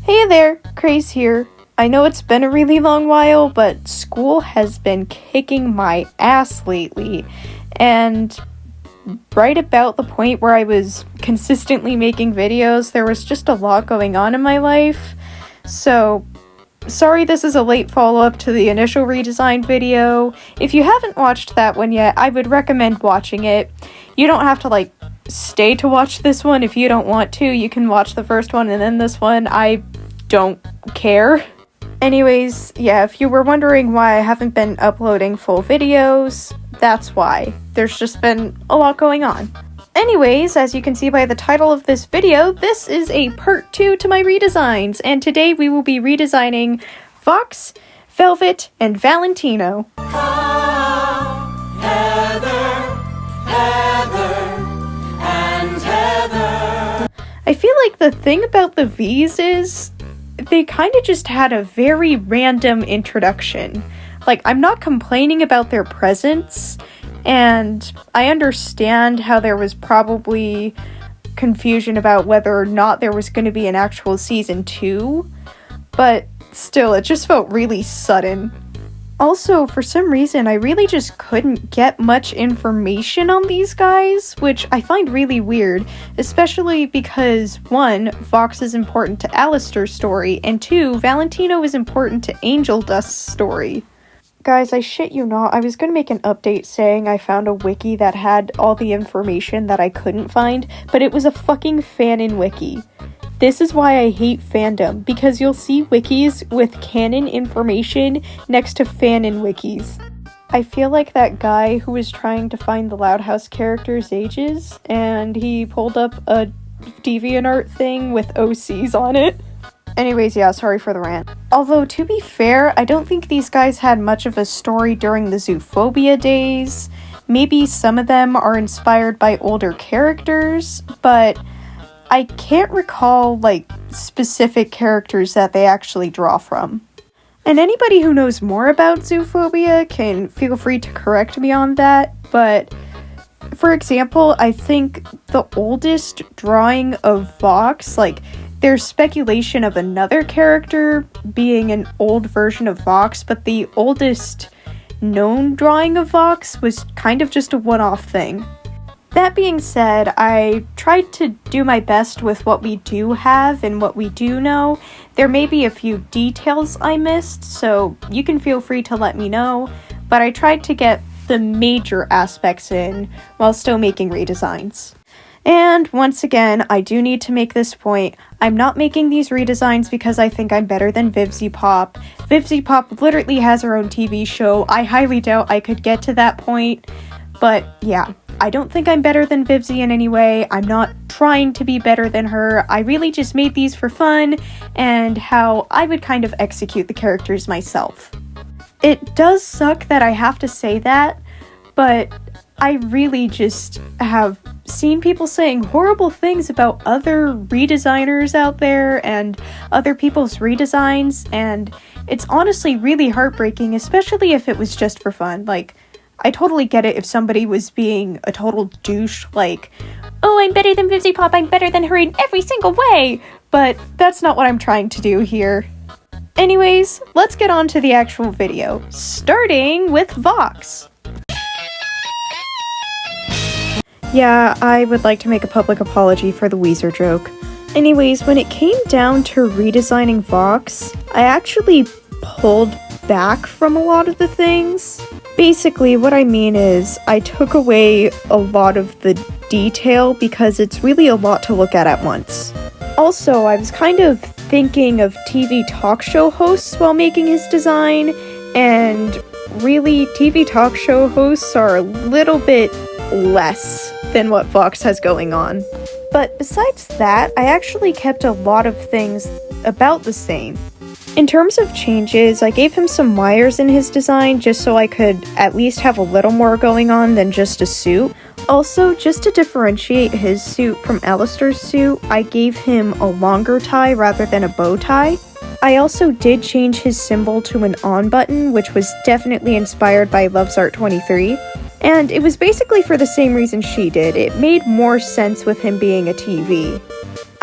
Hey there, Craze here. I know it's been a really long while, but school has been kicking my ass lately, and right about the point where I was consistently making videos, there was just a lot going on in my life. So, sorry this is a late follow-up to the initial redesign video. If you haven't watched that one yet, I would recommend watching it. You don't have to, stay to watch this one if you don't want to. You can watch the first one and then this one. I don't care. Anyways, yeah, if you were wondering why I haven't been uploading full videos, that's why. There's just been a lot going on. Anyways, as you can see by the title of this video, this is a part 2 to my redesigns, and today we will be redesigning Fox, Velvet, and Valentino. I feel like the thing about the Vees is they kind of just had a very random introduction. I'm not complaining about their presence, and I understand how there was probably confusion about whether or not there was going to be an actual season 2, but still, it just felt really sudden. Also, for some reason, I really just couldn't get much information on these guys, which I find really weird, especially because 1, Vox is important to Alistair's story, and 2, Valentino is important to Angel Dust's story. Guys, I shit you not, I was gonna make an update saying I found a wiki that had all the information that I couldn't find, but it was a fucking fanon wiki. This is why I hate fandom, because you'll see wikis with canon information next to fanon wikis. I feel like that guy who was trying to find the Loud House characters' ages, and he pulled up a DeviantArt thing with OCs on it. Anyways, yeah, sorry for the rant. Although, to be fair, I don't think these guys had much of a story during the Zoophobia days. Maybe some of them are inspired by older characters, but I can't recall, specific characters that they actually draw from. And anybody who knows more about Zoophobia can feel free to correct me on that, but for example, I think the oldest drawing of Vox, there's speculation of another character being an old version of Vox, but the oldest known drawing of Vox was kind of just a one-off thing. That being said, I tried to do my best with what we do have and what we do know. There may be a few details I missed, so you can feel free to let me know, but I tried to get the major aspects in while still making redesigns. And once again, I do need to make this point. I'm not making these redesigns because I think I'm better than Vivzy Pop. Vivzy Pop literally has her own TV show. I highly doubt I could get to that point, but yeah. I don't think I'm better than Vivzy in any way. I'm not trying to be better than her. I really just made these for fun and how I would kind of execute the characters myself. It does suck that I have to say that, but I really just have seen people saying horrible things about other redesigners out there and other people's redesigns, and it's honestly really heartbreaking, especially if it was just for fun. I totally get it if somebody was being a total douche, oh, I'm better than Vivzy Pop, I'm better than her in every single way, but that's not what I'm trying to do here. Anyways, let's get on to the actual video, starting with Vox. Yeah, I would like to make a public apology for the Weezer joke. Anyways, when it came down to redesigning Vox, I actually pulled back from a lot of the things. Basically, what I mean is, I took away a lot of the detail because it's really a lot to look at once. Also, I was kind of thinking of TV talk show hosts while making his design, and really, TV talk show hosts are a little bit less than what Vox has going on. But besides that, I actually kept a lot of things about the same. In terms of changes, I gave him some wires in his design just so I could at least have a little more going on than just a suit. Also, just to differentiate his suit from Alistair's suit, I gave him a longer tie rather than a bow tie. I also did change his symbol to an on button, which was definitely inspired by Love's Art 23. And it was basically for the same reason she did. It made more sense with him being a TV.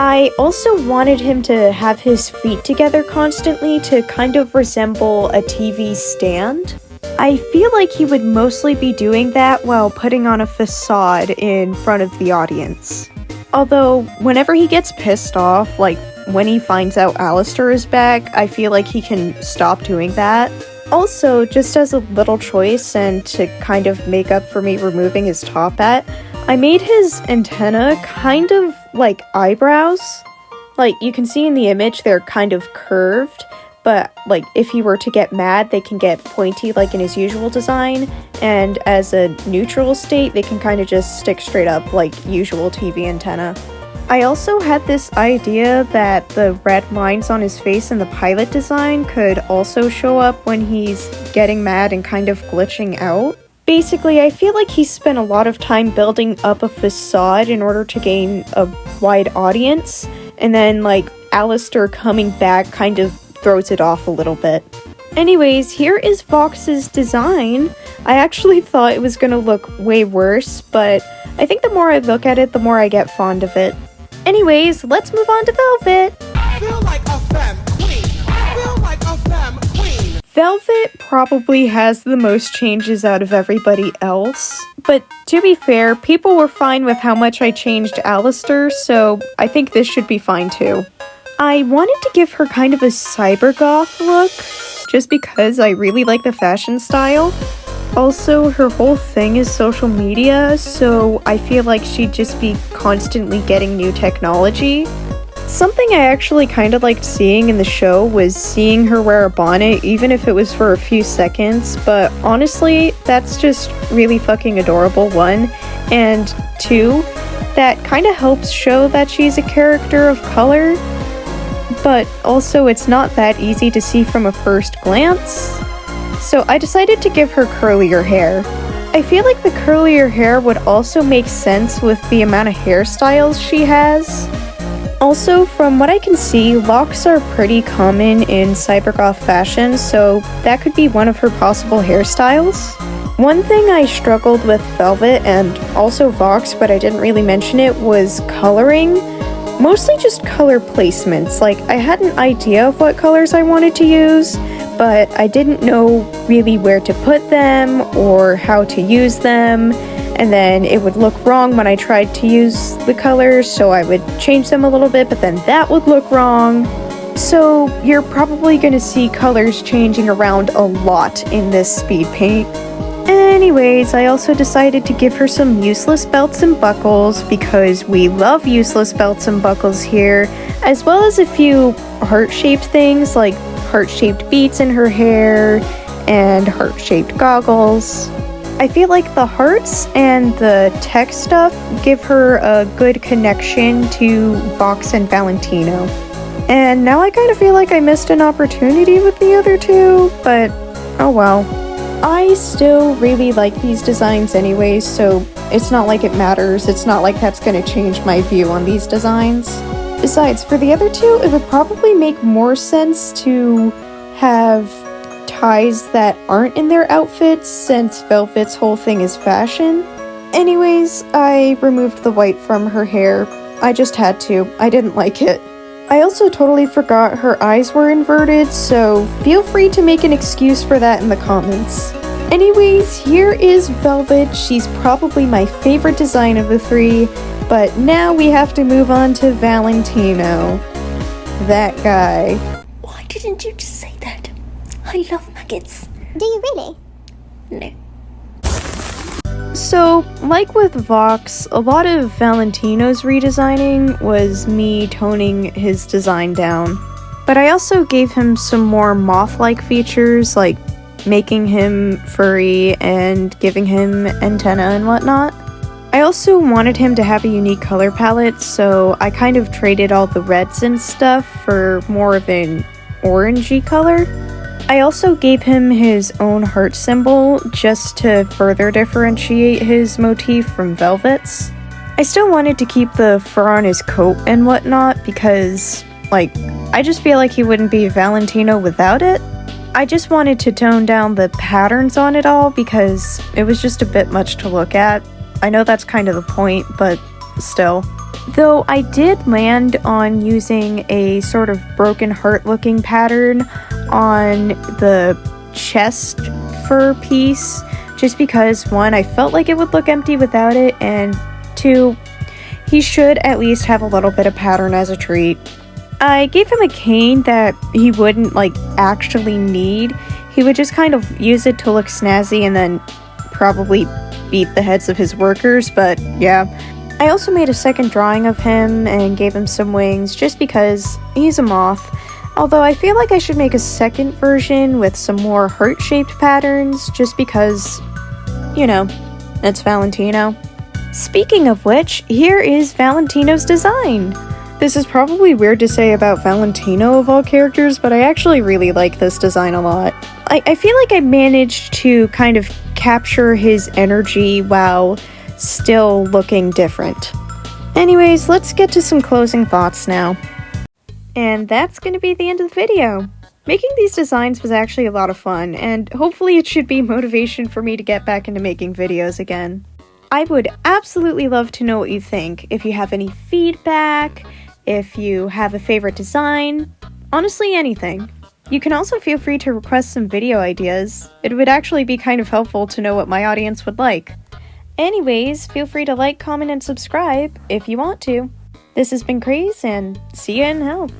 I also wanted him to have his feet together constantly to kind of resemble a TV stand. I feel like he would mostly be doing that while putting on a facade in front of the audience. Although, whenever he gets pissed off, like when he finds out Alistair is back, I feel like he can stop doing that. Also, just as a little choice and to kind of make up for me removing his top hat, I made his antenna kind of like eyebrows. Like, you can see in the image they're kind of curved, but like if he were to get mad, they can get pointy like in his usual design, and as a neutral state, they can kind of just stick straight up like usual TV antenna. I also had this idea that the red lines on his face in the pilot design could also show up when he's getting mad and kind of glitching out. Basically, I feel like he spent a lot of time building up a facade in order to gain a wide audience, and then like Alistair coming back kind of throws it off a little bit. Anyways, here is Vox's design. I actually thought it was gonna look way worse, but I think the more I look at it, the more I get fond of it. Anyways, let's move on to Velvet. Feel like a femme queen. Feel like a femme queen. Velvet probably has the most changes out of everybody else, but to be fair, people were fine with how much I changed Alistair, so I think this should be fine too. I wanted to give her kind of a cybergoth look, just because I really like the fashion style. Also, her whole thing is social media, so I feel like she'd just be constantly getting new technology. Something I actually kind of liked seeing in the show was seeing her wear a bonnet, even if it was for a few seconds, but honestly, that's just really fucking adorable, 1. And 2, that kind of helps show that she's a character of color, but also it's not that easy to see from a first glance. So I decided to give her curlier hair. I feel like the curlier hair would also make sense with the amount of hairstyles she has. Also, from what I can see, locks are pretty common in cybergoth fashion, so that could be one of her possible hairstyles. One thing I struggled with Velvet and also Vox, but I didn't really mention it, was coloring. Mostly just color placements. Like, I had an idea of what colors I wanted to use, but I didn't know really where to put them or how to use them, and then it would look wrong when I tried to use the colors, so I would change them a little bit, but then that would look wrong. So you're probably going to see colors changing around a lot in this speed paint. Anyways, I also decided to give her some useless belts and buckles because we love useless belts and buckles here, as well as a few heart-shaped things like heart-shaped beads in her hair and heart-shaped goggles. I feel like the hearts and the tech stuff give her a good connection to Vox and Valentino. And now I kind of feel like I missed an opportunity with the other two, but oh well. I still really like these designs anyways, so it's not like it matters. It's not like that's going to change my view on these designs. Besides, for the other two, it would probably make more sense to have ties that aren't in their outfits, since Velvet's whole thing is fashion. Anyways, I removed the white from her hair. I just had to. I didn't like it. I also totally forgot her eyes were inverted, so feel free to make an excuse for that in the comments. Anyways, here is Velvet. She's probably my favorite design of the 3, but now we have to move on to Valentino. That guy. Why didn't you just say that? I love nuggets. Do you really? No. So, like with Vox, a lot of Valentino's redesigning was me toning his design down. But I also gave him some more moth-like features, like making him furry and giving him antenna and whatnot. I also wanted him to have a unique color palette, so I kind of traded all the reds and stuff for more of an orangey color. I also gave him his own heart symbol just to further differentiate his motif from Velvet's. I still wanted to keep the fur on his coat and whatnot because, like, I just feel like he wouldn't be Valentino without it. I just wanted to tone down the patterns on it all because it was just a bit much to look at. I know that's kind of the point, but still. Though I did land on using a sort of broken heart looking pattern on the chest fur piece, just because 1, I felt like it would look empty without it, and 2, he should at least have a little bit of pattern as a treat. I gave him a cane that he wouldn't actually need. He would just kind of use it to look snazzy and then probably beat the heads of his workers, but yeah. I also made a second drawing of him and gave him some wings just because he's a moth. Although I feel like I should make a second version with some more heart-shaped patterns just because, it's Valentino. Speaking of which, here is Valentino's design. This is probably weird to say about Valentino of all characters, but I actually really like this design a lot. I feel like I managed to kind of capture his energy while still looking different. Anyways, let's get to some closing thoughts now. And that's going to be the end of the video. Making these designs was actually a lot of fun, and hopefully it should be motivation for me to get back into making videos again. I would absolutely love to know what you think. If you have any feedback, if you have a favorite design, honestly anything. You can also feel free to request some video ideas. It would actually be kind of helpful to know what my audience would like. Anyways, feel free to like, comment, and subscribe if you want to. This has been Craze, and see you in hell.